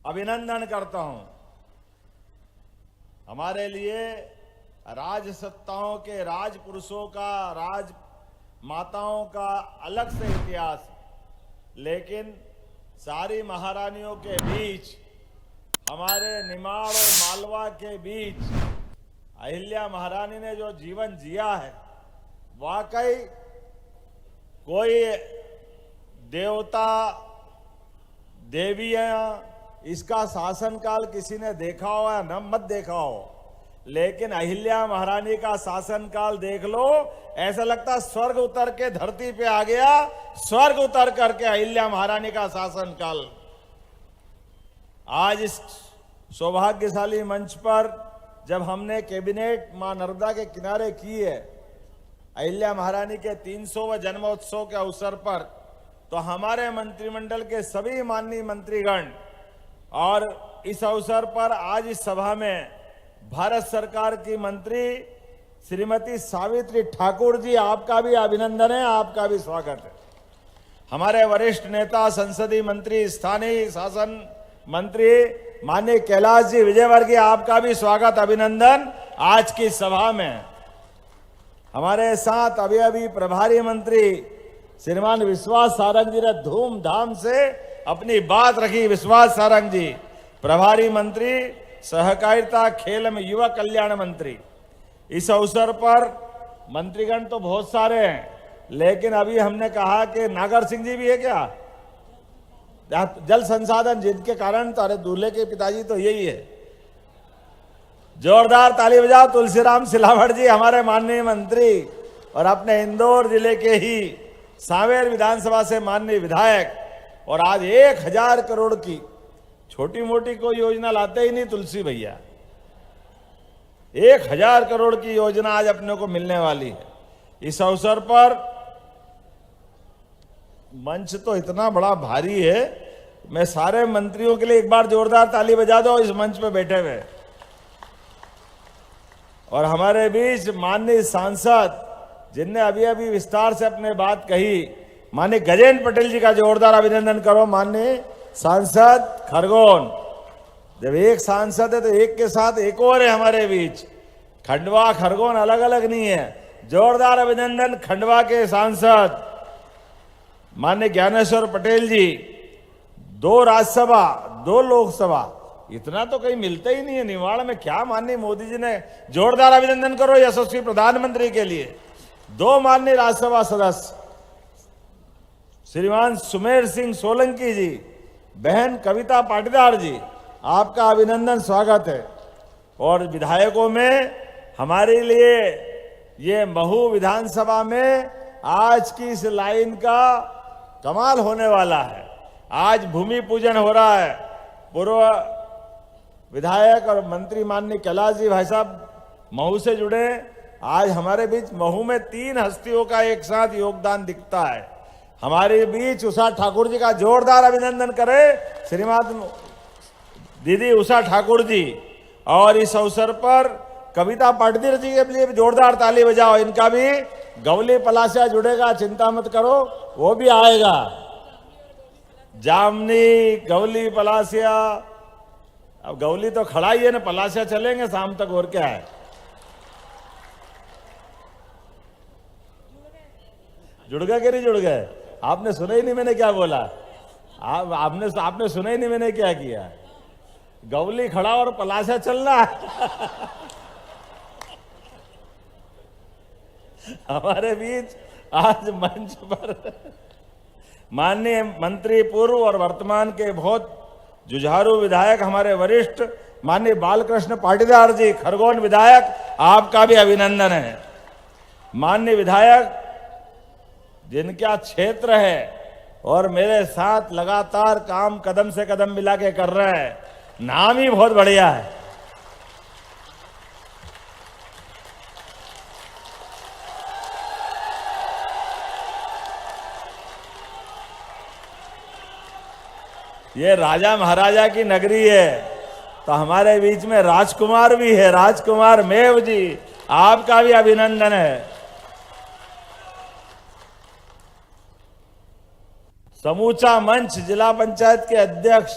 अभिनंदन करता हूं। हमारे लिए राजसत्ताओं के राजपुरुषों का, राजमाताओं का अलग से इतिहास, लेकिन सारी महारानियों के बीच, हमारे निमाड़ और मालवा के बीच अहिल्या महारानी ने जो जीवन जिया है, वाकई कोई देवता देवियां इसका शासनकाल किसी ने देखा हो या न मत देखा हो, लेकिन अहिल्या महारानी का शासनकाल देख लो, ऐसा लगता स्वर्ग उतर के धरती पे आ गया। स्वर्ग उतर करके अहिल्या महारानी का शासनकाल। आज इस सौभाग्यशाली मंच पर जब हमने कैबिनेट मां नर्मदा के किनारे की है अहिल्या महारानी के 300वें जन्मोत्सव के अवसर पर, तो हमारे मंत्रिमंडल के सभी माननीय मंत्रीगण और इस अवसर पर आज इस सभा में भारत सरकार की मंत्री श्रीमती सावित्री ठाकुर जी, आपका भी अभिनंदन है, आपका भी स्वागत है। हमारे वरिष्ठ नेता, संसदीय मंत्री, स्थानीय शासन मंत्री माननीय कैलाश जी विजयवर्गीय, आपका भी स्वागत, अभिनंदन आज की सभा में। हमारे साथ अभी अभी प्रभारी मंत्री श्रीमान विश्वास सारंग जी ने धूमधाम से अपनी बात रखी। विश्वास सारंग जी प्रभारी मंत्री सहकारिता, खेल एवं युवा कल्याण मंत्री। इस अवसर पर मंत्रीगण तो बहुत सारे हैं, लेकिन अभी हमने कहा कि नागर सिंह जी भी है क्या, जल संसाधन, जिनके कारण तो अरे दूल्हे के पिताजी तो यही है। जोरदार ताली बजाओ तुलसीराम सिलावट जी, हमारे माननीय मंत्री और अपने इंदौर जिले के ही सांवेर विधानसभा से माननीय विधायक, और आज 1000 करोड़ की छोटी मोटी कोई योजना लाते ही नहीं तुलसी भैया। 1000 करोड़ की योजना आज अपने को मिलने वाली है। इस अवसर पर मंच तो इतना बड़ा भारी है, मैं सारे मंत्रियों के लिए एक बार जोरदार ताली बजा दो इस मंच पे बैठे हुए। और हमारे बीच माननीय सांसद जिनने अभी अभी विस्तार से अपने बात कही, माननीय गजेंद्र पटेल जी का जोरदार अभिनंदन करो। माननीय सांसद खरगोन, जब एक सांसद है तो एक के साथ एक और है हमारे बीच। खंडवा खरगोन अलग अलग नहीं है। जोरदार अभिनंदन खंडवा के सांसद माननीय ज्ञानेश्वर पटेल जी। 2 राज्यसभा, 2 लोकसभा, इतना तो कहीं मिलता ही नहीं है निवाड़ में। क्या माननीय मोदी जी ने, जोरदार अभिनंदन करो यशस्वी प्रधानमंत्री के लिए। 2 माननीय राज्यसभा सदस्य श्रीमान सुमेर सिंह सोलंकी जी, बहन कविता पाटीदार जी, आपका अभिनंदन, स्वागत है। और विधायकों में हमारे लिए ये महू विधानसभा में आज की इस लाइन का कमाल होने वाला है। आज भूमि पूजन हो रहा है। पूर्व विधायक और मंत्री माननीय कैलाश जी भाई साहब महू से जुड़े। आज हमारे बीच महू में 3 हस्तियों का एक साथ योगदान दिखता है। हमारे बीच उषा ठाकुर जी का जोरदार अभिनंदन करें, श्रीमान दीदी उषा ठाकुर जी। और इस अवसर पर कविता पाटीदार जी के लिए जोरदार ताली बजाओ। इनका भी गवली पलासिया जुड़ेगा, चिंता मत करो, वो भी आएगा। जामनी, गवली, पलासिया, अब गवली तो खड़ा ही है ना, पलासिया चलेंगे शाम तक, और क्या है। जुड़ गए कि नहीं जुड़ गए? आपने सुना ही नहीं मैंने क्या बोला। आपने सुना ही नहीं मैंने क्या किया। गवली खड़ा और पलासिया चलना। हमारे बीच आज मंच पर माननीय मंत्री, पूर्व और वर्तमान के बहुत जुझारू विधायक, हमारे वरिष्ठ माननीय बालकृष्ण पाटीदार जी, खरगोन विधायक, आपका भी अभिनंदन है। माननीय विधायक जिनका क्षेत्र है और मेरे साथ लगातार काम कदम से कदम मिला के कर रहे हैं, नाम ही बहुत बढ़िया है। ये राजा महाराजा की नगरी है, तो हमारे बीच में राजकुमार भी है, राजकुमार मेव जी, आपका भी अभिनंदन है। समूचा मंच, जिला पंचायत के अध्यक्ष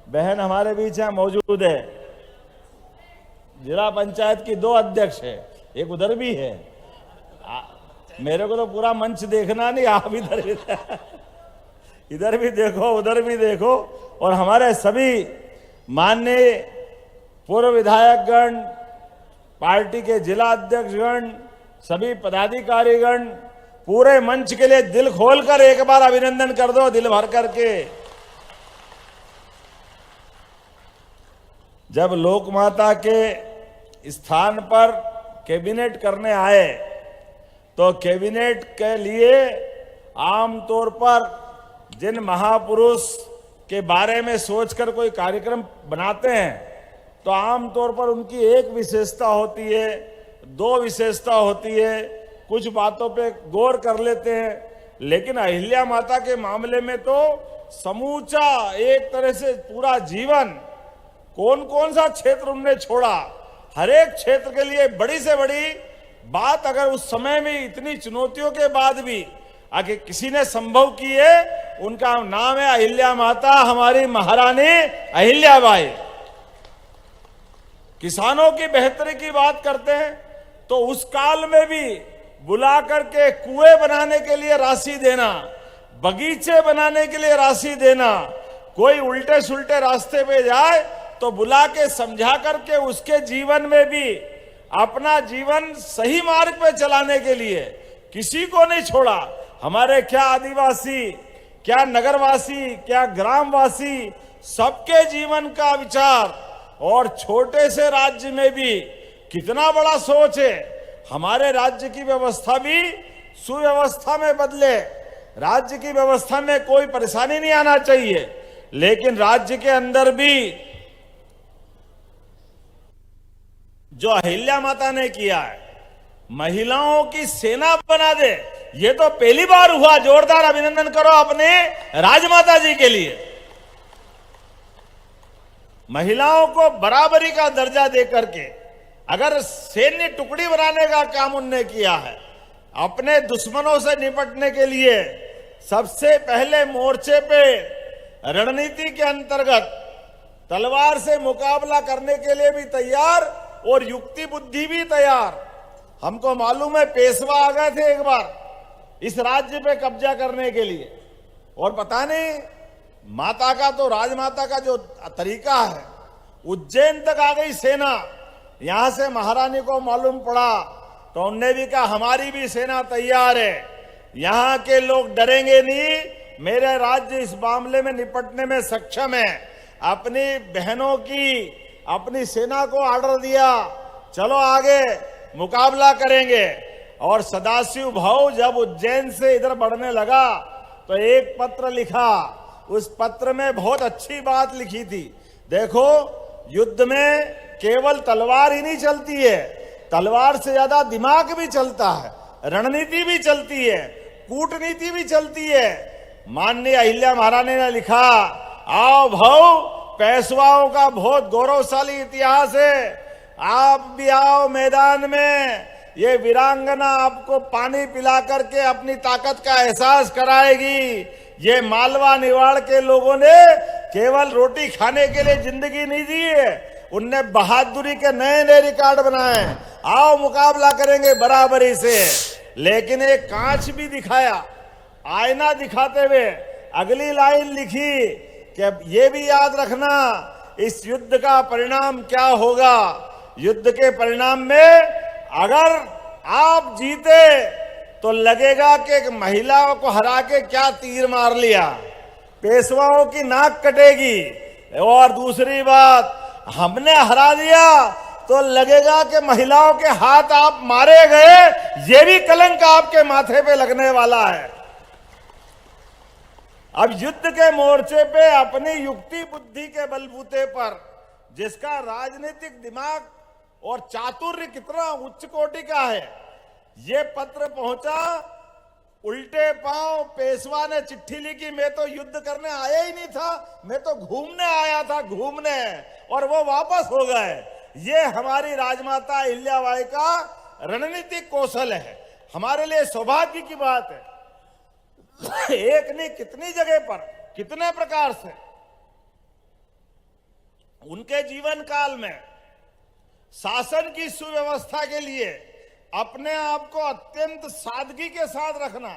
बहन हमारे बीच यहाँ मौजूद है। जिला पंचायत की 2 अध्यक्ष है, एक उधर भी है। मेरे को तो पूरा मंच देखना नहीं, आप इधर भी देखो, उधर भी देखो। और हमारे सभी माननीय पूर्व विधायकगण, पार्टी के जिला अध्यक्षगण, सभी पदाधिकारीगण, पूरे मंच के लिए दिल खोलकर एक बार अभिनंदन कर दो, दिल भर करके। जब लोकमाता के स्थान पर कैबिनेट करने आए तो कैबिनेट के लिए आमतौर पर जिन महापुरुष के बारे में सोचकर कोई कार्यक्रम बनाते हैं तो आमतौर पर उनकी एक विशेषता होती है, 2 विशेषता होती है, कुछ बातों पे गौर कर लेते हैं। लेकिन अहिल्या माता के मामले में तो समूचा एक तरह से पूरा जीवन, कौन कौन सा क्षेत्र उन्होंने छोड़ा, हर एक क्षेत्र के लिए बड़ी से बड़ी बात अगर उस समय में इतनी चुनौतियों के बाद भी आगे किसी ने संभव की है, उनका नाम है अहिल्या माता, हमारी महारानी अहिल्याबाई। किसानों की बेहतरी की बात करते हैं तो उस काल में भी बुला करके कुएं बनाने के लिए राशि देना, बगीचे बनाने के लिए राशि देना, कोई उल्टे सुल्टे रास्ते पे जाए तो बुला के समझा करके उसके जीवन में भी अपना जीवन सही मार्ग पे चलाने के लिए किसी को नहीं छोड़ा। हमारे क्या आदिवासी, क्या नगरवासी, क्या ग्रामवासी, सबके जीवन का विचार। और छोटे से राज्य में भी कितना बड़ा सोच है, हमारे राज्य की व्यवस्था भी सुव्यवस्था में बदले, राज्य की व्यवस्था में कोई परेशानी नहीं आना चाहिए, लेकिन राज्य के अंदर भी जो अहिल्या माता ने किया है, महिलाओं की सेना बना दे, ये तो पहली बार हुआ। जोरदार अभिनंदन करो अपने राजमाता जी के लिए। महिलाओं को बराबरी का दर्जा देकर के अगर सैन्य टुकड़ी बनाने का काम उन्होंने किया है, अपने दुश्मनों से निपटने के लिए सबसे पहले मोर्चे पे रणनीति के अंतर्गत तलवार से मुकाबला करने के लिए भी तैयार और युक्ति बुद्धि भी तैयार। हमको मालूम है पेशवा आ गए थे एक बार इस राज्य पे कब्जा करने के लिए, और पता नहीं माता का तो राजमाता का जो तरीका है, उज्जैन तक आ गई सेना। यहां से महारानी को मालूम पड़ा तो उनने भी कहा हमारी भी सेना तैयार है, यहां के लोग डरेंगे नहीं, मेरे राज्य इस मामले में निपटने में सक्षम है। अपनी बहनों की, अपनी सेना को ऑर्डर दिया, चलो आगे मुकाबला करेंगे। और सदाशिव भाऊ जब उज्जैन से इधर बढ़ने लगा तो एक पत्र लिखा, उस पत्र में बहुत अच्छी बात लिखी थी। देखो, युद्ध में केवल तलवार ही नहीं चलती है, तलवार से ज्यादा दिमाग भी चलता है, रणनीति भी चलती है, कूटनीति भी चलती है। माननीय अहिल्या महारानी ने लिखा, आओ भाऊ, पेशवाओं का बहुत गौरवशाली इतिहास है, आप भी आओ मैदान में, ये वीरांगना आपको पानी पिला करके अपनी ताकत का एहसास कराएगी। ये मालवा निवाड़ के लोगों ने केवल रोटी खाने के लिए जिंदगी नहीं दी है, उनने बहादुरी के नए नए रिकॉर्ड बनाए। आओ मुकाबला करेंगे बराबरी से। लेकिन एक कांच भी दिखाया, आईना दिखाते हुए अगली लाइन लिखी कि ये भी याद रखना, इस युद्ध का परिणाम क्या होगा। युद्ध के परिणाम में अगर आप जीते तो लगेगा कि महिलाओं को हरा के क्या तीर मार लिया, पेशवाओं की नाक कटेगी। और दूसरी बात, हमने हरा दिया तो लगेगा कि महिलाओं के हाथ आप मारे गए, ये भी कलंक आपके माथे पे लगने वाला है। अब युद्ध के मोर्चे पे अपनी युक्ति बुद्धि के बलबूते पर, जिसका राजनीतिक दिमाग और चातुर्य कितना उच्च कोटि का है, ये पत्र पहुंचा, उल्टे पांव पेशवा ने चिट्ठी लिखी, मैं तो युद्ध करने आया ही नहीं था, मैं तो घूमने आया था, घूमने, और वो वापस हो गए। ये हमारी राजमाता अहिल्याबाई का रणनीतिक कौशल है, हमारे लिए सौभाग्य की बात है। एक नहीं, कितनी जगह पर, कितने प्रकार से उनके जीवन काल में शासन की सुव्यवस्था के लिए अपने आप को अत्यंत सादगी के साथ रखना,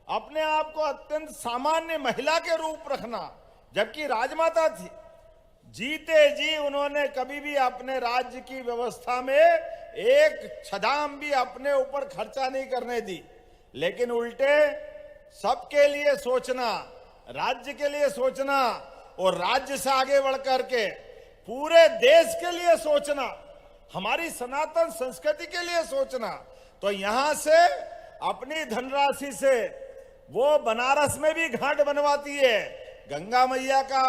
अपने आप को अत्यंत सामान्य महिला के रूप रखना, जबकि राजमाता थी। जीते जी उन्होंने कभी भी अपने राज्य की व्यवस्था में एक छदाम भी अपने ऊपर खर्चा नहीं करने दी, लेकिन उल्टे सबके लिए सोचना, राज्य के लिए सोचना और राज्य से आगे बढ़ करके पूरे देश के लिए सोचना, हमारी सनातन संस्कृति के लिए सोचना। तो यहां से अपनी धनराशि से वो बनारस में भी घाट बनवाती है। गंगा मैया का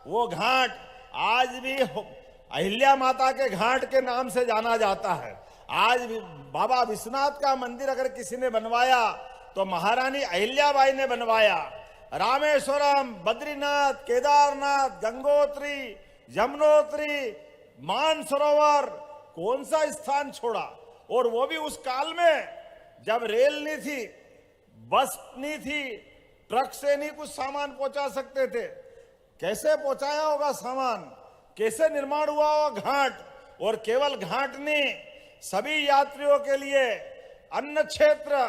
वो घाट आज भी अहिल्या माता के घाट के नाम से जाना जाता है। आज भी बाबा विश्वनाथ का मंदिर अगर किसी ने बनवाया तो महारानी अहिल्याबाई ने बनवाया। रामेश्वरम, बद्रीनाथ, केदारनाथ, गंगोत्री, यमुनोत्री, मानसरोवर, कौन सा स्थान छोड़ा? और वो भी उस काल में जब रेल नहीं थी, बस नहीं थी, ट्रक से नहीं कुछ सामान पहुंचा सकते थे। कैसे पहुंचाया होगा सामान, कैसे निर्माण हुआ होगा घाट। और केवल घाट नहीं, सभी यात्रियों के लिए अन्न क्षेत्र,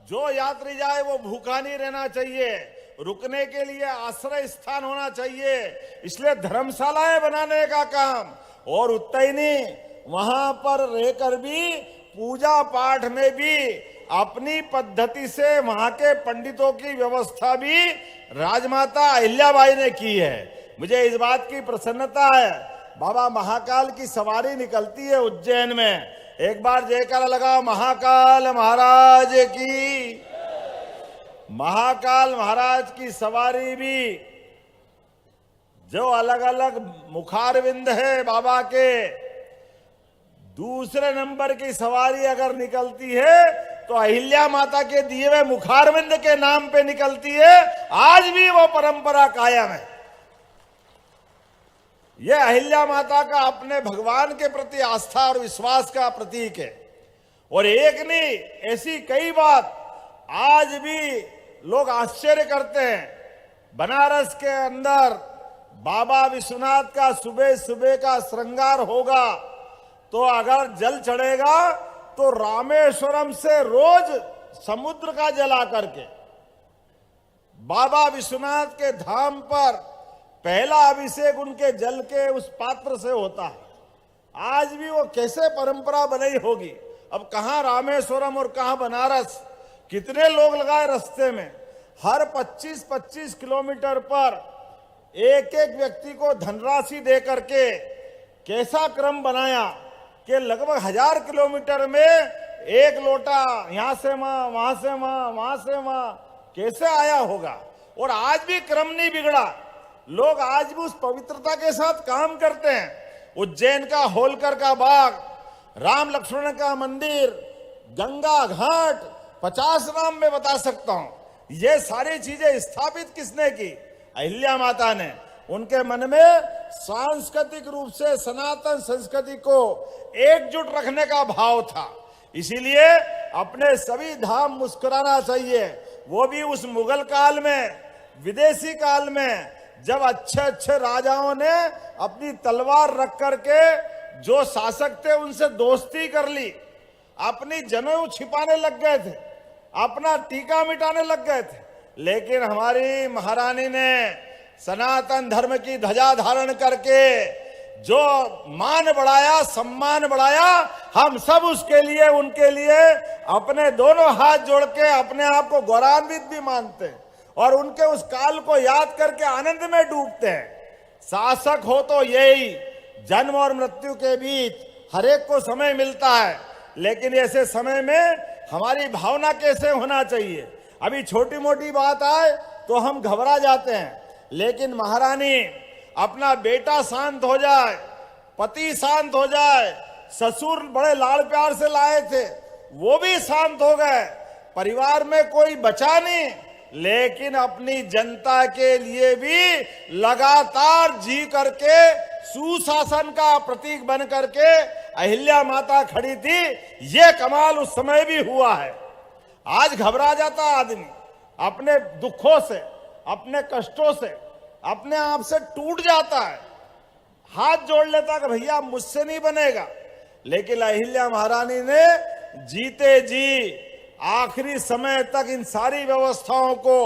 जो यात्री जाए वो भूखा नहीं रहना चाहिए, रुकने के लिए आश्रय स्थान होना चाहिए। इसलिए धर्मशालाएं बनाने का काम, और उतना ही नहीं, वहां पर रहकर भी पूजा पाठ में भी अपनी पद्धति से वहां के पंडितों की व्यवस्था भी राजमाता अहिल्याबाई ने की है। मुझे इस बात की प्रसन्नता है। बाबा महाकाल की सवारी निकलती है उज्जैन में, एक बार जयकारा लगाओ, महाकाल महाराज की। महाकाल महाराज की सवारी भी जो अलग अलग मुखारविंद है बाबा के, दूसरे नंबर की सवारी अगर निकलती है तो अहिल्या माता के दिए हुए मुखारविंद के नाम पे निकलती है। आज भी वो परंपरा कायम है। यह अहिल्या माता का अपने भगवान के प्रति आस्था और विश्वास का प्रतीक है। और एक नहीं, ऐसी कई बात आज भी लोग आश्चर्य करते हैं। बनारस के अंदर बाबा विश्वनाथ का सुबह सुबह का श्रृंगार होगा तो अगर जल चढ़ेगा तो रामेश्वरम से रोज समुद्र का जल आकर के बाबा विश्वनाथ के धाम पर पहला अभिषेक उनके जल के उस पात्र से होता है। आज भी वो कैसे परंपरा बनाई होगी। अब कहां रामेश्वरम और कहां बनारस, कितने लोग लगाए रास्ते में। हर 25-25 किलोमीटर पर एक एक व्यक्ति को धनराशि दे करके कैसा क्रम बनाया कि लगभग 1000 किलोमीटर में एक लोटा यहां से वहां से वहां से वहां कैसे आया होगा। और आज भी क्रम नहीं बिगड़ा, लोग आज भी उस पवित्रता के साथ काम करते हैं। उज्जैन का होलकर का बाग, राम लक्ष्मण का मंदिर, गंगा घाट, 50 नाम में बता सकता हूं। ये सारी चीजें स्थापित किसने की? अहिल्या माता ने। उनके मन में सांस्कृतिक रूप से सनातन संस्कृति को एकजुट रखने का भाव था। इसीलिए अपने सभी धाम मुस्कुराना चाहिए। वो भी उस मुगल काल में, विदेशी काल में, जब अच्छे अच्छे राजाओं ने अपनी तलवार रख करके जो शासक थे उनसे दोस्ती कर ली, अपनी जनेऊ छिपाने लग गए थे, अपना टीका मिटाने लग गए थे। लेकिन हमारी महारानी ने सनातन धर्म की ध्वजा धारण करके जो मान बढ़ाया, सम्मान बढ़ाया, हम सब उसके लिए, उनके लिए अपने दोनों हाथ जोड़ के अपने आप को गौरवान्वित भी मानते हैं और उनके उस काल को याद करके आनंद में डूबते हैं। शासक हो तो यही, जन्म और मृत्यु के बीच हर एक को समय मिलता है, लेकिन ऐसे समय में हमारी भावना कैसे होना चाहिए। अभी छोटी मोटी बात आए तो हम घबरा जाते हैं, लेकिन महारानी अपना बेटा शांत हो जाए, पति शांत हो जाए, ससुर बड़े लाड़ प्यार से लाए थे वो भी शांत हो गए, परिवार में कोई बचा नहीं, लेकिन अपनी जनता के लिए भी लगातार जी करके सुशासन का प्रतीक बन करके अहिल्या माता खड़ी थी। ये कमाल उस समय भी हुआ है। आज घबरा जाता आदमी अपने दुखों से, अपने कष्टों से, अपने आप से टूट जाता है। हाथ जोड़ लेता कि भैया मुझसे नहीं बनेगा, लेकिन अहिल्या महारानी ने जीते जी आखिरी समय तक इन सारी व्यवस्थाओं को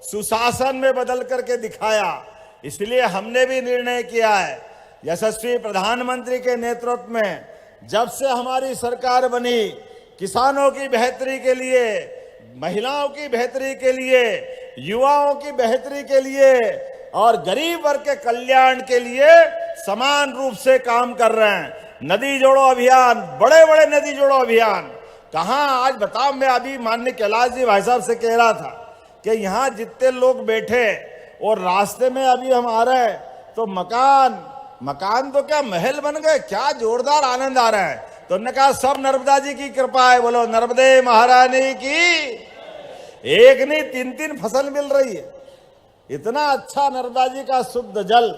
सुशासन में बदल करके दिखाया। इसलिए हमने भी निर्णय किया है, यशस्वी प्रधानमंत्री के नेतृत्व में जब से हमारी सरकार बनी, किसानों की बेहतरी के लिए, महिलाओं की बेहतरी के लिए, युवाओं की बेहतरी के लिए और गरीब वर्ग के कल्याण के लिए समान रूप से काम कर रहे हैं। नदी जोड़ो अभियान, बड़े बड़े नदी जोड़ो अभियान कहाँ, आज बताओ। मैं अभी माननीय कैलाश जी भाई साहब से कह रहा था कि यहाँ जितने लोग बैठे और रास्ते में अभी हम आ रहे हैं तो मकान तो क्या महल बन गए, क्या जोरदार आनंद आ रहा है। तो उन्होंने कहा सब नर्मदा जी की कृपा है, बोलो नर्मदे महारानी की। एक नहीं 3-3 फसल मिल रही है। इतना अच्छा नर्मदा जी का शुद्ध जल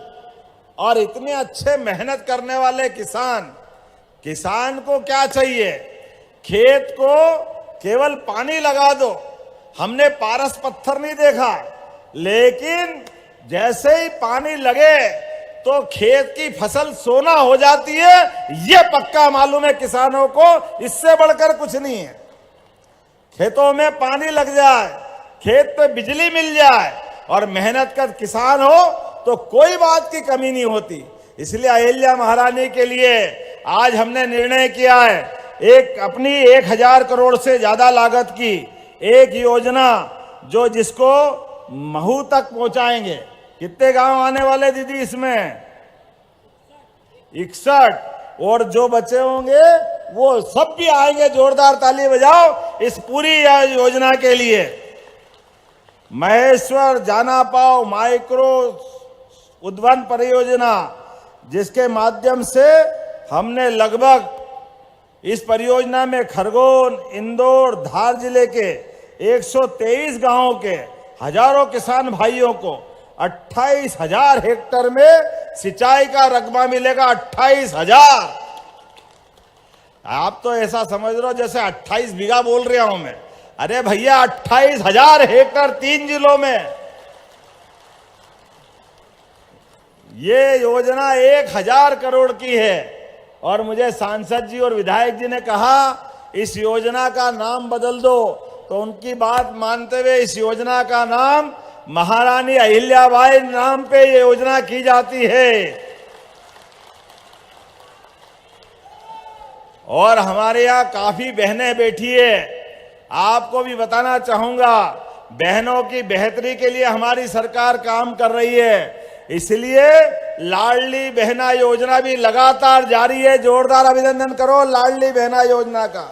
और इतने अच्छे मेहनत करने वाले किसान को क्या चाहिए, खेत को केवल पानी लगा दो। हमने पारस पत्थर नहीं देखा, लेकिन जैसे ही पानी लगे तो खेत की फसल सोना हो जाती है। यह पक्का मालूम है किसानों को, इससे बढ़कर कुछ नहीं है। खेतों में पानी लग जाए, खेत पे बिजली मिल जाए और मेहनत कर किसान हो तो कोई बात की कमी नहीं होती। इसलिए अहिल्या महारानी के लिए आज हमने निर्णय किया है, एक अपनी 1000 करोड़ से ज्यादा लागत की एक योजना जिसको महू तक पहुंचाएंगे। कितने गांव आने वाले दीदी इसमें? 61। और जो बचे होंगे वो सब भी आएंगे। जोरदार ताली बजाओ इस पूरी योजना के लिए। महेश्वर जानापाव माइक्रो उद्वन परियोजना, जिसके माध्यम से हमने लगभग इस परियोजना में खरगोन, इंदौर, धार जिले के 123 गांवों के हजारों किसान भाइयों को 28,000 हेक्टेयर में सिंचाई का रकबा मिलेगा। 28,000। आप तो ऐसा समझ रहे हो जैसे 28 बीघा बोल रहा हूं मैं। अरे भैया 28,000 हेक्टेयर 3 जिलों में। ये योजना 1000 करोड़ की है। और मुझे सांसद जी और विधायक जी ने कहा इस योजना का नाम बदल दो, तो उनकी बात मानते हुए इस योजना का नाम महारानी अहिल्याबाई नाम पे ये योजना की जाती है। और हमारे यहाँ काफी बहनें बैठी है। आपको भी बताना चाहूंगा, बहनों की बेहतरी के लिए हमारी सरकार काम कर रही है। इसलिए लाडली बहना योजना भी लगातार जारी है। जोरदार अभिनंदन करो लाडली बहना योजना का।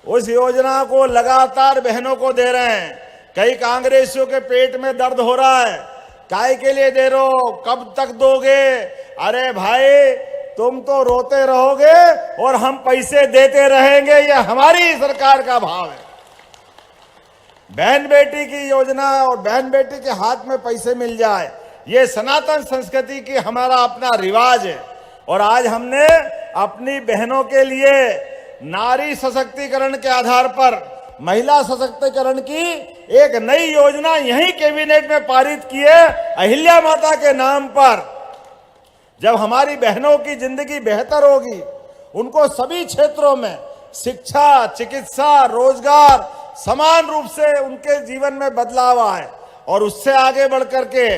उस योजना को लगातार बहनों को दे रहे हैं। कई कांग्रेसियों के पेट में दर्द हो रहा है, काय के लिए दे रहे हो, कब तक दोगे? अरे भाई तुम तो रोते रहोगे और हम पैसे देते रहेंगे, ये हमारी सरकार का भाव है। बहन बेटी की योजना और बहन बेटी के हाथ में पैसे मिल जाए, ये सनातन संस्कृति की हमारा अपना रिवाज है। और आज हमने अपनी बहनों के लिए नारी सशक्तिकरण के आधार पर महिला सशक्तिकरण की एक नई योजना यही कैबिनेट में पारित की है, अहिल्या माता के नाम पर। जब हमारी बहनों की जिंदगी बेहतर होगी, उनको सभी क्षेत्रों में शिक्षा, चिकित्सा, रोजगार समान रूप से उनके जीवन में बदलाव आए। और उससे आगे बढ़कर के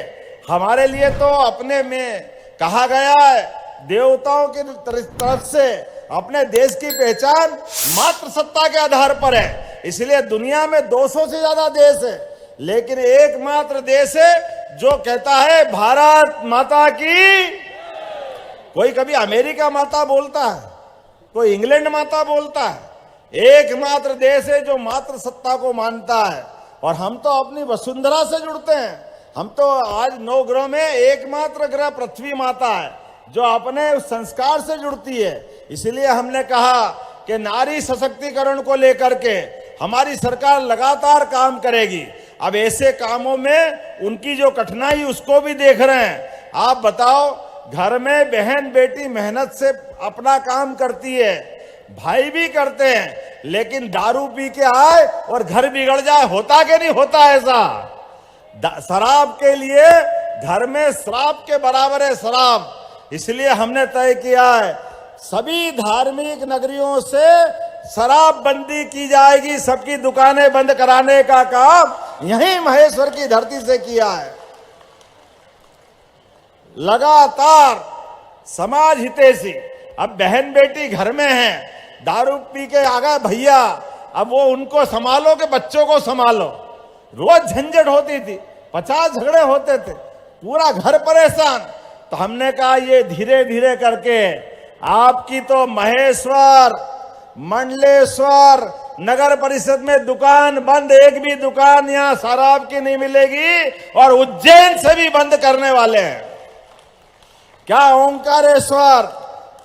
हमारे लिए तो अपने में कहा गया है, देवताओं की तरफ से अपने देश की पहचान मातृसत्ता के आधार पर है। इसलिए दुनिया में 200 से ज्यादा देश है, लेकिन एकमात्र देश है जो कहता है भारत माता की। कोई कभी अमेरिका माता बोलता है, कोई इंग्लैंड माता बोलता है। एकमात्र देश है जो मातृसत्ता को मानता है। और हम तो अपनी वसुंधरा से जुड़ते हैं। हम तो आज 9 ग्रह में एकमात्र ग्रह पृथ्वी माता है जो अपने उस संस्कार से जुड़ती है। इसलिए हमने कहा कि नारी सशक्तिकरण को लेकर के हमारी सरकार लगातार काम करेगी। अब ऐसे कामों में उनकी जो कठिनाई उसको भी देख रहे हैं। आप बताओ, घर में बहन बेटी मेहनत से अपना काम करती है, भाई भी करते हैं, लेकिन दारू पी के आए और घर बिगड़ जाए, होता कि नहीं होता ऐसा? शराब के लिए घर में श्राप के बराबर है शराब। इसलिए हमने तय किया है सभी धार्मिक नगरियों से शराब बंदी की जाएगी, सबकी दुकानें बंद कराने का काम यहीं महेश्वर की धरती से किया है। लगातार समाज हितैषी, अब बहन बेटी घर में है, दारू पी के आ गए भैया, अब वो उनको संभालो कि बच्चों को संभालो। रोज झंझट होती थी, 50 झगड़े होते थे, पूरा घर परेशान। तो हमने कहा ये धीरे धीरे करके आपकी तो महेश्वर, मंडलेश्वर नगर परिषद में दुकान बंद, एक भी दुकान यहां शराब की नहीं मिलेगी, और उज्जैन से भी बंद करने वाले हैं। क्या ओंकारेश्वर,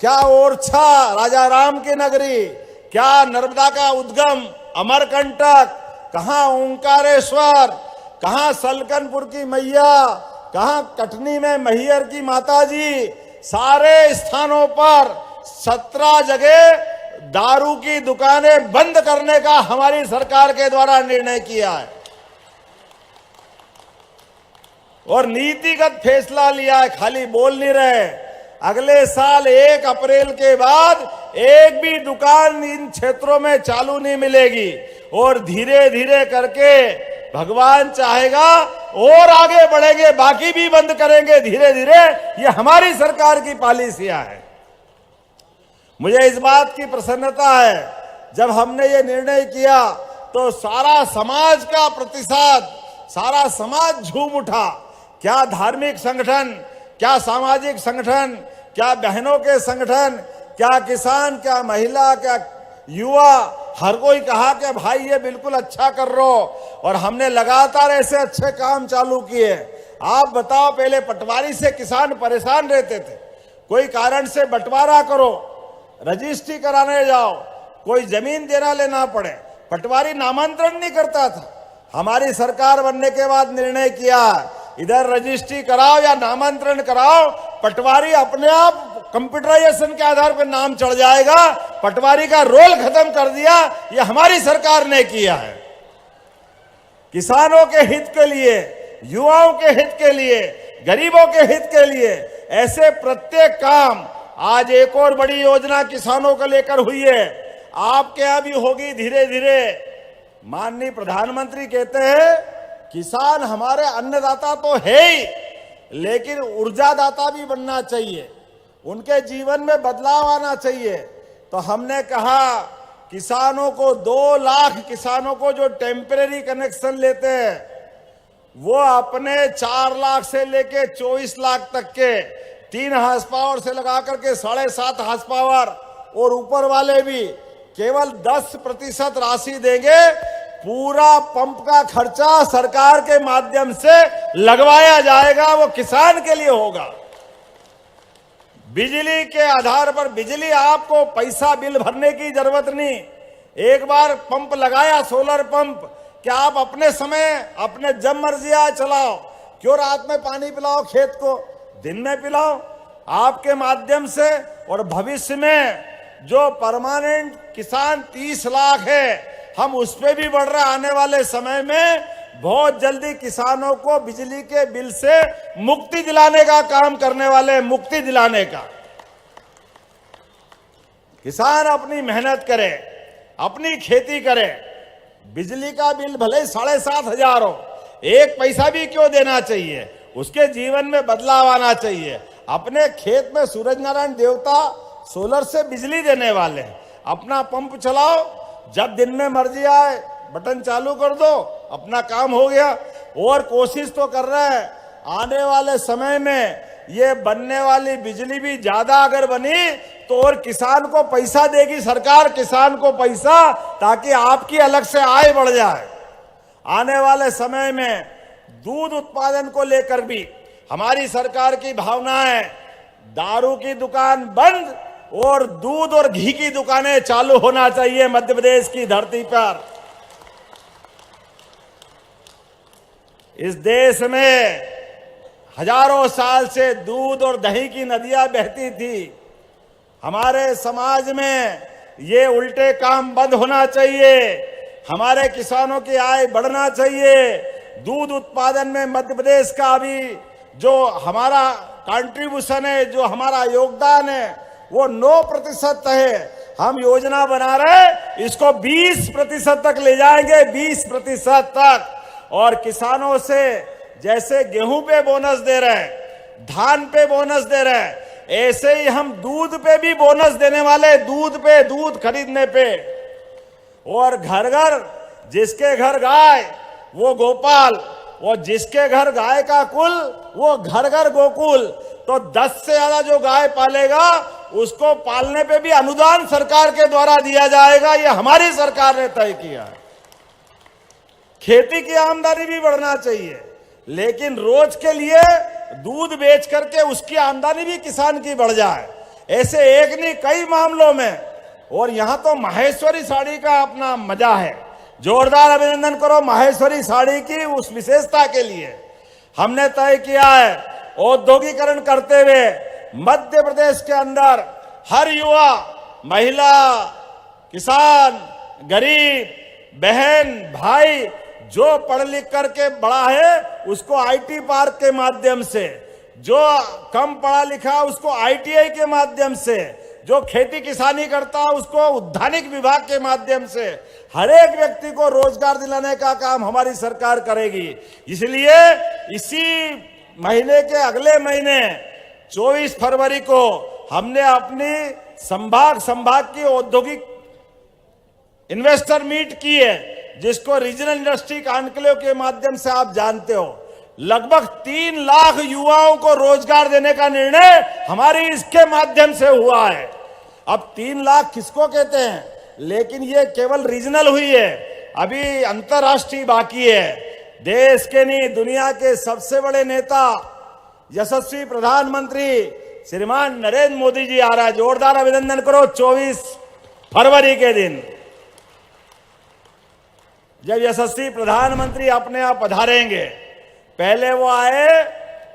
क्या ओरछा राजा राम की नगरी, क्या नर्मदा का उद्गम अमरकंटक, कहां ओंकारेश्वर, कहां सलकनपुर की मैया, कहां कटनी में मैहर की माताजी, सारे स्थानों पर 17 जगह दारू की दुकानें बंद करने का हमारी सरकार के द्वारा निर्णय किया है और नीतिगत फैसला लिया है। खाली बोल नहीं रहे, अगले साल 1 अप्रैल के बाद एक भी दुकान इन क्षेत्रों में चालू नहीं मिलेगी, और धीरे धीरे करके भगवान चाहेगा और आगे बढ़ेंगे, बाकी भी बंद करेंगे धीरे धीरे। ये हमारी सरकार की पॉलिसियां है। मुझे इस बात की प्रसन्नता है, जब हमने ये निर्णय किया तो सारा समाज का प्रतिसाद, सारा समाज झूम उठा। क्या धार्मिक संगठन, क्या सामाजिक संगठन, क्या बहनों के संगठन, क्या किसान, क्या महिला, क्या युवा, हर कोई कहा कि भाई ये बिल्कुल अच्छा कर रहे हो, और हमने लगातार ऐसे अच्छे काम चालू किए। आप बताओ, पहले पटवारी से किसान परेशान रहते थे, कोई कारण से बंटवारा करो, रजिस्ट्री कराने जाओ, कोई जमीन देना लेना पड़े, पटवारी नामांतरण नहीं करता था। हमारी सरकार बनने के बाद निर्णय किया, इधर रजिस्ट्री कराओ या नामांतरण कराओ, पटवारी अपने आप कंप्यूटराइजेशन के आधार पर नाम चढ़ जाएगा। पटवारी का रोल खत्म कर दिया, ये हमारी सरकार ने किया है। किसानों के हित के लिए, युवाओं के हित के लिए, गरीबों के हित के लिए ऐसे प्रत्येक काम। आज एक और बड़ी योजना किसानों को लेकर हुई है, आपके यहां भी होगी धीरे धीरे। माननीय प्रधानमंत्री कहते हैं किसान हमारे अन्नदाता तो है ही, लेकिन ऊर्जादाता भी बनना चाहिए, उनके जीवन में बदलाव आना चाहिए। तो हमने कहा किसानों को 2 लाख किसानों को जो टेम्परेरी कनेक्शन लेते हैं, वो अपने 4 लाख से लेके 24 लाख तक के 3 हार्स पावर से लगा करके 7.5 हार्स पावर और ऊपर वाले भी केवल 10% राशि देंगे। पूरा पंप का खर्चा सरकार के माध्यम से लगवाया जाएगा, वो किसान के लिए होगा। बिजली के आधार पर, बिजली आपको पैसा बिल भरने की जरूरत नहीं। एक बार पंप लगाया, सोलर पंप, क्या आप अपने समय, अपने जब मर्जी आए चलाओ, क्यों रात में पानी पिलाओ खेत को, दिन में पिलाओ आपके माध्यम से। और भविष्य में जो परमानेंट किसान 30 लाख है, हम उस पे भी बढ़ रहे। आने वाले समय में बहुत जल्दी किसानों को बिजली के बिल से मुक्ति दिलाने का काम करने वाले, मुक्ति दिलाने का। किसान अपनी मेहनत करे, अपनी खेती करे, बिजली का बिल भले 7,500 हो, 1 पैसा भी क्यों देना चाहिए, उसके जीवन में बदलाव आना चाहिए। अपने खेत में सूरज नारायण देवता सोलर से बिजली देने वाले हैं, अपना पंप चलाओ, जब दिन में मर्जी आए बटन चालू कर दो, अपना काम हो गया। और कोशिश तो कर रहे हैं आने वाले समय में ये बनने वाली बिजली भी ज्यादा अगर बनी तो और किसान को पैसा देगी सरकार, किसान को पैसा, ताकि आपकी अलग से आय बढ़ जाए। आने वाले समय में दूध उत्पादन को लेकर भी हमारी सरकार की भावना है, दारू की दुकान बंद और दूध और घी की दुकानें चालू होना चाहिए मध्य प्रदेश की धरती पर। इस देश में हजारों साल से दूध और दही की नदियां बहती थी। हमारे समाज में ये उल्टे काम बंद होना चाहिए, हमारे किसानों की आय बढ़ना चाहिए। दूध उत्पादन में मध्य प्रदेश का भी जो हमारा कंट्रीब्यूशन है, जो हमारा योगदान है, वो 9% है। हम योजना बना रहे इसको 20% तक ले जाएंगे, 20% तक। और किसानों से जैसे गेहूं पे बोनस दे रहे, धान पे बोनस दे रहे, ऐसे ही हम दूध पे भी बोनस देने वाले, दूध पे, दूध खरीदने पे। और घर घर, जिसके घर गाय वो गोपाल, और जिसके घर गाय का कुल वो घर घर गोकुल। तो 10 से ज्यादा जो गाय पालेगा उसको पालने पे भी अनुदान सरकार के द्वारा दिया जाएगा। ये हमारी सरकार ने तय किया। खेती की आमदनी भी बढ़ना चाहिए, लेकिन रोज के लिए दूध बेच करके उसकी आमदनी भी किसान की बढ़ जाए। ऐसे एक नहीं कई मामलों में। और यहां तो माहेश्वरी साड़ी का अपना मजा है। जोरदार अभिनंदन करो माहेश्वरी साड़ी की उस विशेषता के लिए। हमने तय किया है औद्योगिकरण करते हुए मध्य प्रदेश के अंदर हर युवा, महिला, किसान, गरीब, बहन, भाई जो पढ़ लिख करके बड़ा है उसको आईटी पार्क के माध्यम से, जो कम पढ़ा लिखा उसको आईटीआई के माध्यम से, जो खेती किसानी करता है उसको उद्यानिक विभाग के माध्यम से हर एक व्यक्ति को रोजगार दिलाने का काम हमारी सरकार करेगी। इसलिए इसी महीने के अगले महीने 24 फरवरी को हमने अपनी संभाग की औद्योगिक इन्वेस्टर मीट की है, जिसको रीजनल इंडस्ट्री कॉन्क्लेव के माध्यम से आप जानते हो। लगभग 3 लाख युवाओं को रोजगार देने का निर्णय हमारी इसके माध्यम से हुआ है। अब 3 लाख किसको कहते हैं, लेकिन ये केवल रीजनल हुई है, अभी अंतरराष्ट्रीय बाकी है। देश के नहीं दुनिया के सबसे बड़े नेता यशस्वी प्रधानमंत्री श्रीमान नरेंद्र मोदी जी आ रहा है। जोरदार अभिनंदन करो 24 फरवरी के दिन जब यशस्वी प्रधानमंत्री अपने आप पधारेंगे। पहले वो आए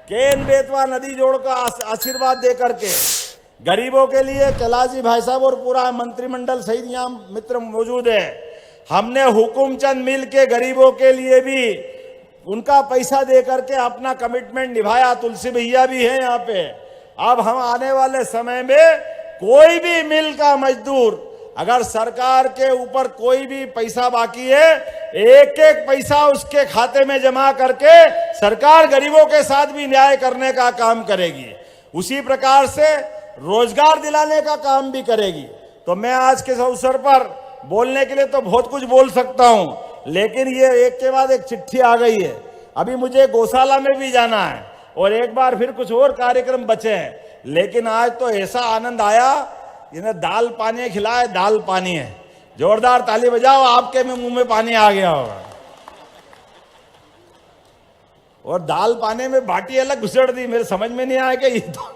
केन बेतवा नदी जोड़ का आशीर्वाद दे करके गरीबों के लिए। कैलाश भाई साहब और पूरा मंत्रिमंडल सहित यहाँ मित्र मौजूद है। हमने हुकुमचंद मिल के गरीबों के लिए भी उनका पैसा दे करके अपना कमिटमेंट निभाया। तुलसी भैया भी है यहाँ पे। अब हम आने वाले समय में कोई भी मिल का मजदूर अगर सरकार के ऊपर कोई भी पैसा बाकी है, एक एक पैसा उसके खाते में जमा करके सरकार गरीबों के साथ भी न्याय करने का काम करेगी। उसी प्रकार से रोजगार दिलाने का काम भी करेगी। तो मैं आज के अवसर पर बोलने के लिए तो बहुत कुछ बोल सकता हूं, लेकिन ये एक के बाद एक चिट्ठी आ गई है। अभी मुझे गौशाला में भी जाना है और एक बार फिर कुछ और कार्यक्रम बचे हैं। लेकिन आज तो ऐसा आनंद आया, इन्हें दाल पानी खिलाए, दाल पानी है। जोरदार ताली बजाओ, आपके मुंह में पानी आ गया होगा। और दाल पानी में बाटी अलग घुसड़ दी, मेरे समझ में नहीं आया कि ये तो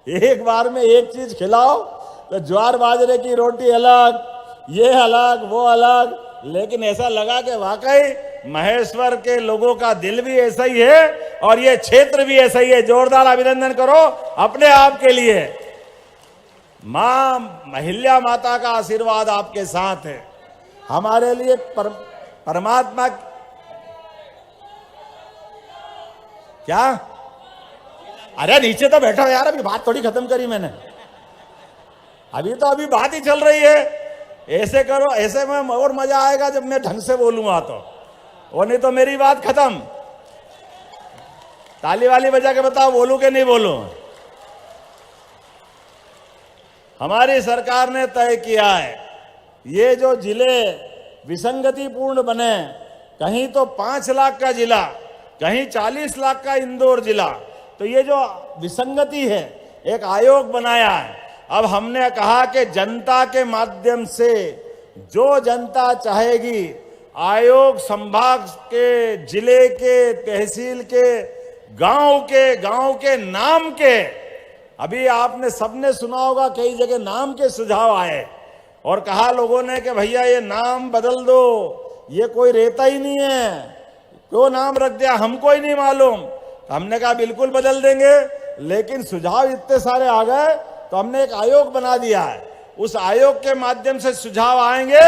एक बार में एक चीज खिलाओ तो ज्वार बाजरे की रोटी अलग, ये अलग, वो अलग। लेकिन ऐसा लगा कि वाकई महेश्वर के लोगों का दिल भी ऐसा ही है और ये क्षेत्र भी ऐसा ही है। जोरदार अभिनंदन करो अपने आप के लिए। मां महिल्या माता का आशीर्वाद आपके साथ है। हमारे लिए परमात्मा क्या, अरे नीचे तो बैठो यार, अभी बात थोड़ी खत्म करी मैंने, अभी बात ही चल रही है। ऐसे करो, ऐसे में और मजा आएगा जब मैं ढंग से बोलूंगा तो, और नहीं तो मेरी बात खत्म। ताली वाली बजा के बताओ बोलूं कि नहीं बोलूं। हमारी सरकार ने तय किया है ये जो जिले विसंगतिपूर्ण बने, कहीं तो 5 लाख का जिला, कहीं 40 लाख का इंदौर जिला, तो ये जो विसंगति है एक आयोग बनाया है। अब हमने कहा कि जनता के माध्यम से जो जनता चाहेगी, आयोग संभाग के, जिले के, तहसील के, गांव के नाम के, अभी आपने सबने सुना होगा कई जगह नाम के सुझाव आए और कहा लोगों ने कि भैया ये नाम बदल दो, ये कोई रहता ही नहीं है, क्यों नाम रख दिया हमको ही नहीं मालूम। हमने कहा बिल्कुल बदल देंगे, लेकिन सुझाव इतने सारे आ गए तो हमने एक आयोग बना दिया है। उस आयोग के माध्यम से सुझाव आएंगे।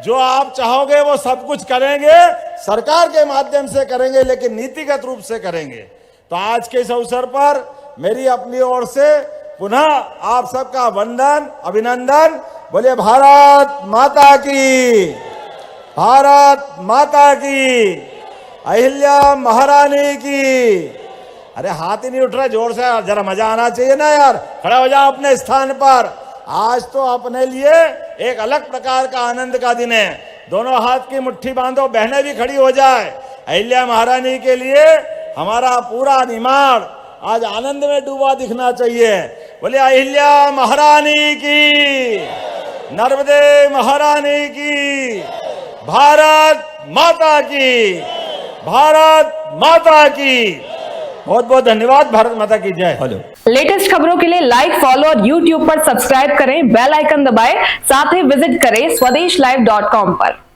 जो आप चाहोगे वो सब कुछ करेंगे, सरकार के माध्यम से करेंगे, लेकिन नीतिगत रूप से करेंगे। तो आज के इस अवसर पर मेरी अपनी ओर से पुनः आप सबका वंदन, अभिनंदन। बोलिए भारत माता की, भारत माता की, अहिल्या महारानी की। अरे हाथ ही नहीं उठ रहा जोर से, जरा मजा आना चाहिए ना यार। खड़ा हो जाओ अपने स्थान पर। आज तो अपने लिए एक अलग प्रकार का आनंद का दिन है। दोनों हाथ की मुट्ठी बांधो, बहनें भी खड़ी हो जाए। अहिल्या महारानी के लिए हमारा पूरा निमाड़ आज आनंद में डूबा दिखना चाहिए। बोले अहिल्या महारानी की, नर्मदे महारानी की, भारत माता की, भारत माता की। बहुत बहुत धन्यवाद। भारत माता की जय। हेलो। लेटेस्ट खबरों के लिए लाइक, फॉलो और यूट्यूब पर सब्सक्राइब करें, बेल आइकन दबाएं, साथ ही विजिट करें swedeshlive.com पर।